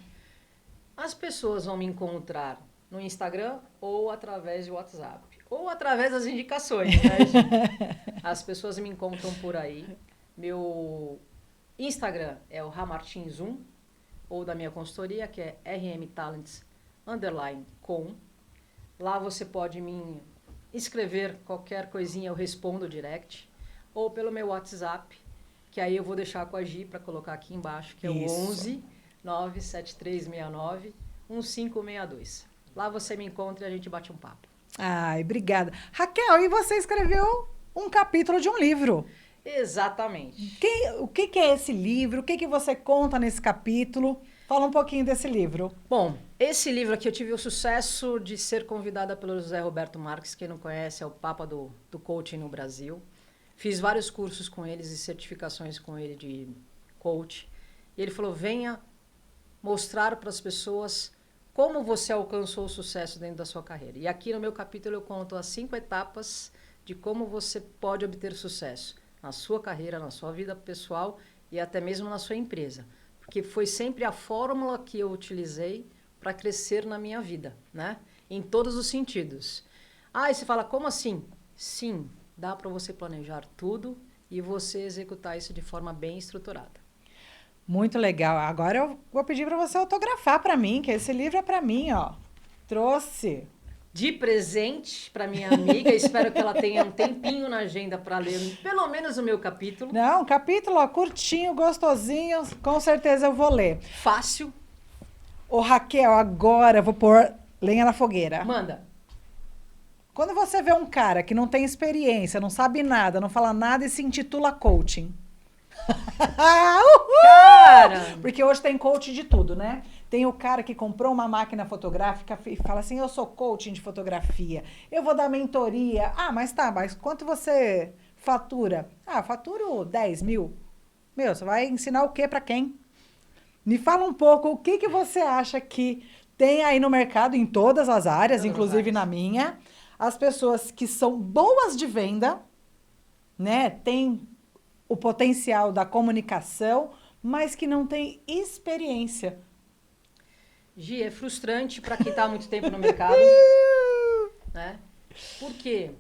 As pessoas vão me encontrar no Instagram ou através de WhatsApp. Ou através das indicações, né, gente? As pessoas me encontram por aí. Meu Instagram é o ramartins1, ou da minha consultoria, que é rmtalents_com. Lá você pode me escrever qualquer coisinha, eu respondo direct. Ou pelo meu WhatsApp, que aí eu vou deixar com a Gi para colocar aqui embaixo, que é o 11 97369 1562. Lá você me encontra e a gente bate um papo. Ai, obrigada. Raquel, e você escreveu um capítulo de um livro. Exatamente. O que é esse livro? O que você conta nesse capítulo? Fala um pouquinho desse livro. Bom, esse livro aqui eu tive o sucesso de ser convidada pelo José Roberto Marques, quem não conhece, é o papa do coaching no Brasil. Fiz vários cursos com eles e certificações com ele de coach. E ele falou, venha mostrar para as pessoas como você alcançou o sucesso dentro da sua carreira. E aqui no meu capítulo eu conto as 5 etapas de como você pode obter sucesso na sua carreira, na sua vida pessoal e até mesmo na sua empresa. Porque foi sempre a fórmula que eu utilizei para crescer na minha vida, né? Em todos os sentidos. Ah, e você fala, como assim? Sim, dá para você planejar tudo e você executar isso de forma bem estruturada. Muito legal. Agora eu vou pedir para você autografar para mim, que esse livro é para mim, ó. Trouxe. De presente para minha amiga, espero que ela tenha um tempinho na agenda para ler pelo menos o meu capítulo. Não, um capítulo, ó, curtinho, gostosinho, com certeza eu vou ler. Fácil. Ô Raquel, agora eu vou pôr lenha na fogueira. Manda. Quando você vê um cara que não tem experiência, não sabe nada, não fala nada e se intitula coaching. Cara! Porque hoje tem coach de tudo, né? Tem o cara que comprou uma máquina fotográfica e fala assim, eu sou coaching de fotografia, eu vou dar mentoria. Ah, mas quanto você fatura? Ah, faturo 10 mil. Meu, você vai ensinar o quê pra quem? Me fala um pouco, o que você acha que tem aí no mercado, em todas as áreas, inclusive na minha, as pessoas que são boas de venda, né, tem o potencial da comunicação, mas que não tem experiência. Gi, é frustrante para quem está há muito tempo no mercado, né? Porque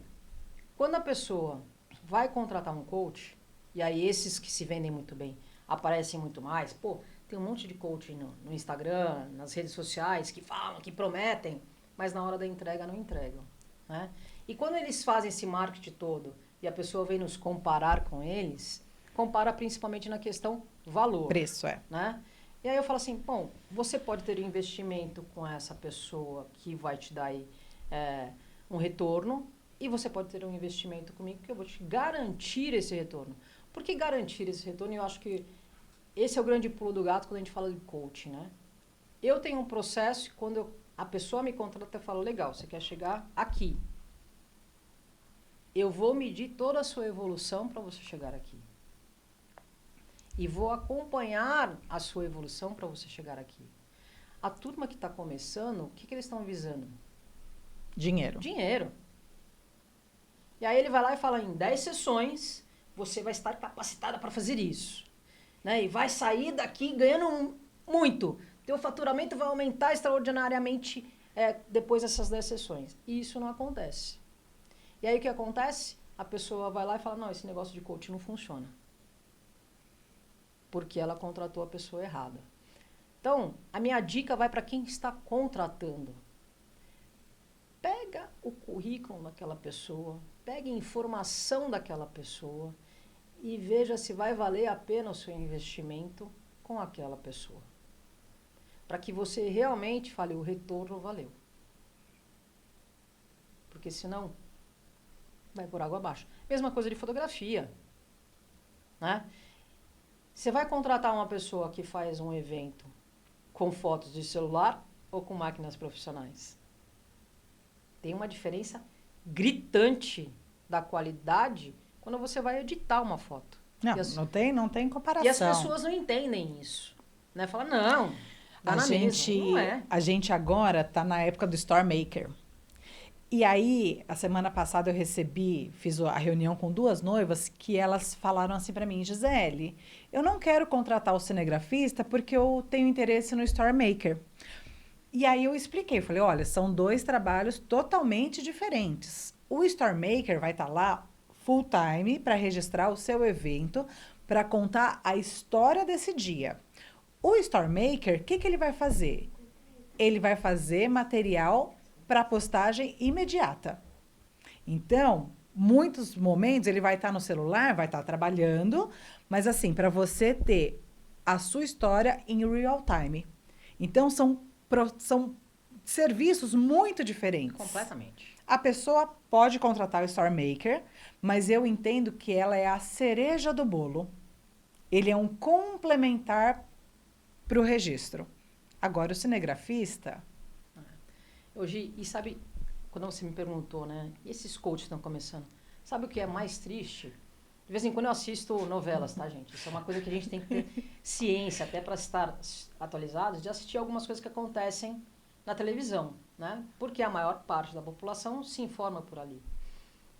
quando a pessoa vai contratar um coach, e aí esses que se vendem muito bem aparecem muito mais, pô, tem um monte de coach no Instagram, nas redes sociais, que falam, que prometem, mas na hora da entrega não entregam, né? E quando eles fazem esse marketing todo e a pessoa vem nos comparar com eles, compara principalmente na questão valor. Preço, né? E aí eu falo assim, bom, você pode ter um investimento com essa pessoa que vai te dar aí, um retorno, e você pode ter um investimento comigo que eu vou te garantir esse retorno. Por que garantir esse retorno? Eu acho que esse é o grande pulo do gato quando a gente fala de coaching, né? Eu tenho um processo e quando a pessoa me contrata, eu falo, legal, você quer chegar aqui. Eu vou medir toda a sua evolução para você chegar aqui. E vou acompanhar a sua evolução para você chegar aqui. A turma que está começando, o que eles estão visando? Dinheiro. Dinheiro. E aí ele vai lá e fala, em 10 sessões, você vai estar capacitada para fazer isso. Né? E vai sair daqui ganhando muito. teu faturamento vai aumentar extraordinariamente depois dessas 10 sessões. E isso não acontece. E aí o que acontece? A pessoa vai lá e fala, não, esse negócio de coaching não funciona. Porque ela contratou a pessoa errada. Então, a minha dica vai para quem está contratando. Pega o currículo daquela pessoa, pega a informação daquela pessoa e veja se vai valer a pena o seu investimento com aquela pessoa. Para que você realmente fale, o retorno valeu. Porque senão, vai por água abaixo. Mesma coisa de fotografia. Né? Você vai contratar uma pessoa que faz um evento com fotos de celular ou com máquinas profissionais? Tem uma diferença gritante da qualidade quando você vai editar uma foto. Não tem comparação. E as pessoas não entendem isso. Né? Fala, não, dá na mesma. Não é. A gente agora está na época do Store Maker. E aí, a semana passada fiz a reunião com 2 noivas que elas falaram assim para mim, Gisele, eu não quero contratar o cinegrafista porque eu tenho interesse no Store Maker. E aí eu expliquei, falei, olha, são 2 trabalhos totalmente diferentes. O Store Maker vai estar lá full time para registrar o seu evento, para contar a história desse dia. O Store Maker, o que ele vai fazer? Ele vai fazer material para postagem imediata. Então, muitos momentos ele vai estar no celular, vai estar trabalhando, mas assim, para você ter a sua história em real time. Então, são serviços muito diferentes. Completamente. A pessoa pode contratar o Store Maker, mas eu entendo que ela é a cereja do bolo. Ele é um complementar para o registro. Agora, o cinegrafista... Hoje, e sabe, quando você me perguntou, né? E esses coaches estão começando? Sabe o que é mais triste? De vez em quando eu assisto novelas, tá, gente? Isso é uma coisa que a gente tem que ter ciência, até para estar atualizados, de assistir algumas coisas que acontecem na televisão, né? Porque a maior parte da população se informa por ali.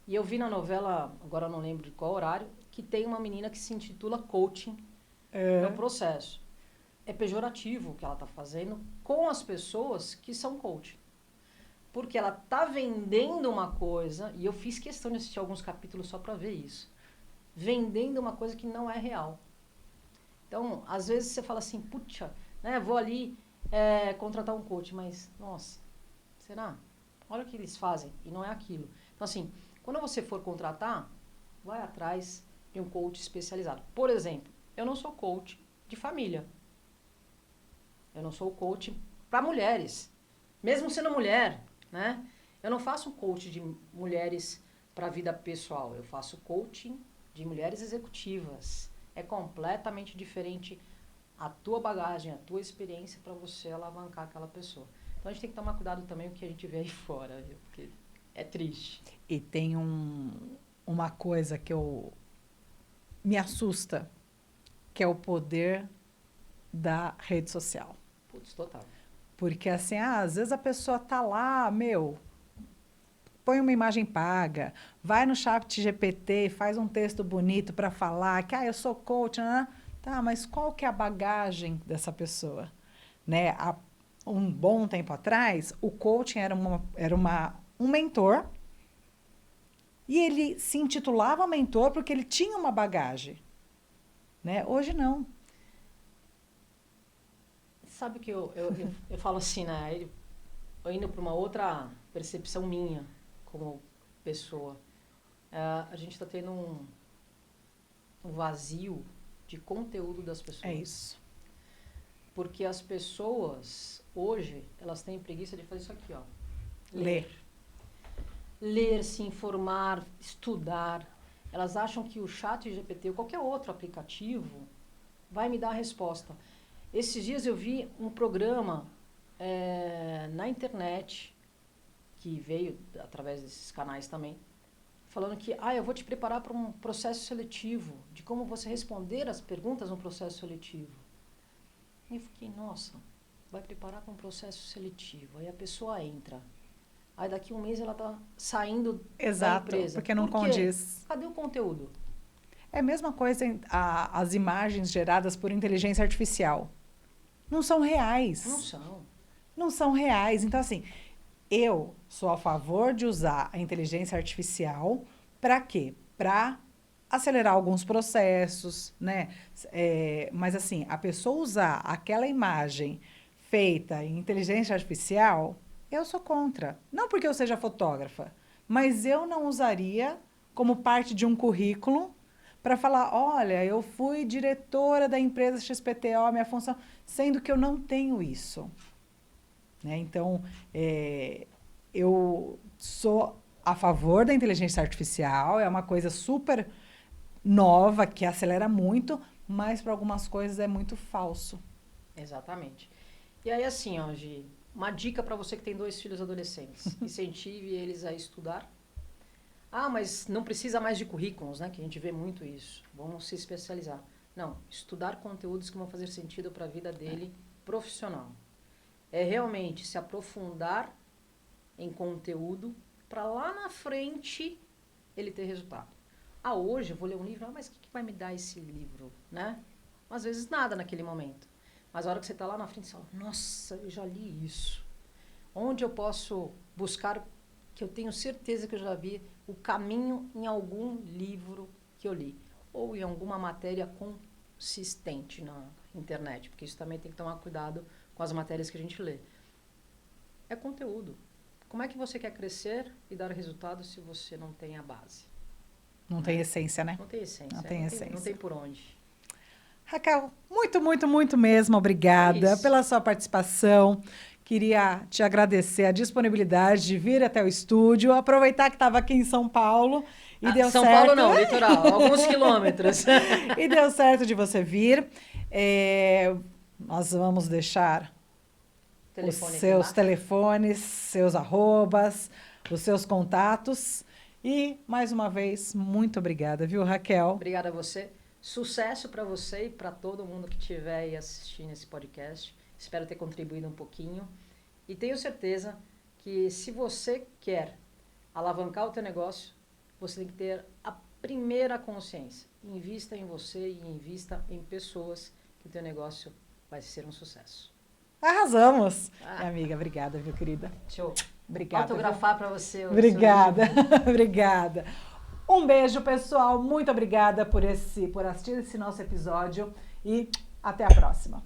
E eu vi na novela, agora eu não lembro de qual horário, que tem uma menina que se intitula coaching no processo. É pejorativo o que ela está fazendo com as pessoas que são coaching. Porque ela está vendendo uma coisa, e eu fiz questão de assistir alguns capítulos só para ver isso, vendendo uma coisa que não é real. Então, às vezes você fala assim, puxa, né, vou ali contratar um coach, mas, nossa, será? Olha o que eles fazem, e não é aquilo. Então, assim, quando você for contratar, vai atrás de um coach especializado. Por exemplo, eu não sou coach de família. Eu não sou coach para mulheres. Mesmo sendo mulher, né? Eu não faço coach de mulheres para a vida pessoal. Eu faço coaching de mulheres executivas. É completamente diferente a tua bagagem, a tua experiência para você alavancar aquela pessoa. Então a gente tem que tomar cuidado também com o que a gente vê aí fora, viu? Porque é triste. E tem uma coisa que me assusta, que é o poder da rede social. Putz, total. Porque assim, às vezes a pessoa tá lá, põe uma imagem paga, vai no chat GPT, faz um texto bonito para falar que eu sou coach, né? Tá, mas qual que é a bagagem dessa pessoa? Né? Há um bom tempo atrás, o coaching era um mentor e ele se intitulava mentor porque ele tinha uma bagagem. Né? Hoje não. Sabe que eu falo assim, né? Eu indo para uma outra percepção minha como pessoa. A gente está tendo um vazio de conteúdo das pessoas. É isso. Porque as pessoas, hoje, elas têm preguiça de fazer isso aqui, ó. Ler. Ler, se informar, estudar. Elas acham que o chat GPT ou qualquer outro aplicativo vai me dar a resposta. Esses dias eu vi um programa na internet, que veio através desses canais também, falando que eu vou te preparar para um processo seletivo, de como você responder as perguntas no processo seletivo. E eu fiquei, nossa, vai preparar para um processo seletivo. Aí a pessoa entra. Aí daqui um mês ela está saindo da empresa. Porque não condiz. Cadê o conteúdo? É a mesma coisa as imagens geradas por inteligência artificial. não são reais. Não são. Não são reais. Então, assim, eu sou a favor de usar a inteligência artificial para quê? Para acelerar alguns processos, né? Mas, assim, a pessoa usar aquela imagem feita em inteligência artificial, eu sou contra. Não porque eu seja fotógrafa, mas eu não usaria como parte de um currículo para falar, olha, eu fui diretora da empresa XPTO, minha função, sendo que eu não tenho isso. Né? Então, eu sou a favor da inteligência artificial, é uma coisa super nova, que acelera muito, mas para algumas coisas é muito falso. Exatamente. E aí, assim, ó, Gi, uma dica para você que tem 2 filhos adolescentes. Incentive eles a estudar. Ah, mas não precisa mais de currículos, né? Que a gente vê muito isso. Vamos se especializar. Não, estudar conteúdos que vão fazer sentido para a vida dele profissional. É realmente se aprofundar em conteúdo para lá na frente ele ter resultado. Ah, hoje eu vou ler um livro, mas o que vai me dar esse livro, né? Às vezes nada naquele momento. Mas a hora que você está lá na frente, você fala, nossa, eu já li isso. Onde eu posso buscar, que eu tenho certeza que eu já vi, o caminho em algum livro que eu li. Ou em alguma matéria consistente na internet. Porque isso também tem que tomar cuidado com as matérias que a gente lê. É conteúdo. Como é que você quer crescer e dar resultado se você não tem a base? Não tem essência, né? Não tem essência. Não tem essência. Não tem por onde. Raquel, muito, muito, muito mesmo obrigada pela sua participação. Queria te agradecer a disponibilidade de vir até o estúdio, aproveitar que estava aqui em São Paulo e deu São certo. Paulo não, litoral, alguns quilômetros. E deu certo de você vir. Nós vamos deixar os seus telefones, seus arrobas, os seus contatos. E, mais uma vez, muito obrigada, viu, Raquel? Obrigada a você. Sucesso para você e para todo mundo que estiver aí assistindo esse podcast. Espero ter contribuído um pouquinho. E tenho certeza que se você quer alavancar o teu negócio, você tem que ter a primeira consciência. Invista em você e invista em pessoas que o teu negócio vai ser um sucesso. Arrasamos! Minha amiga, obrigada, viu, querida? Deixa eu Obrigada, autografar para você. Obrigada, obrigada. Um beijo, pessoal. Muito obrigada por assistir esse nosso episódio e até a próxima.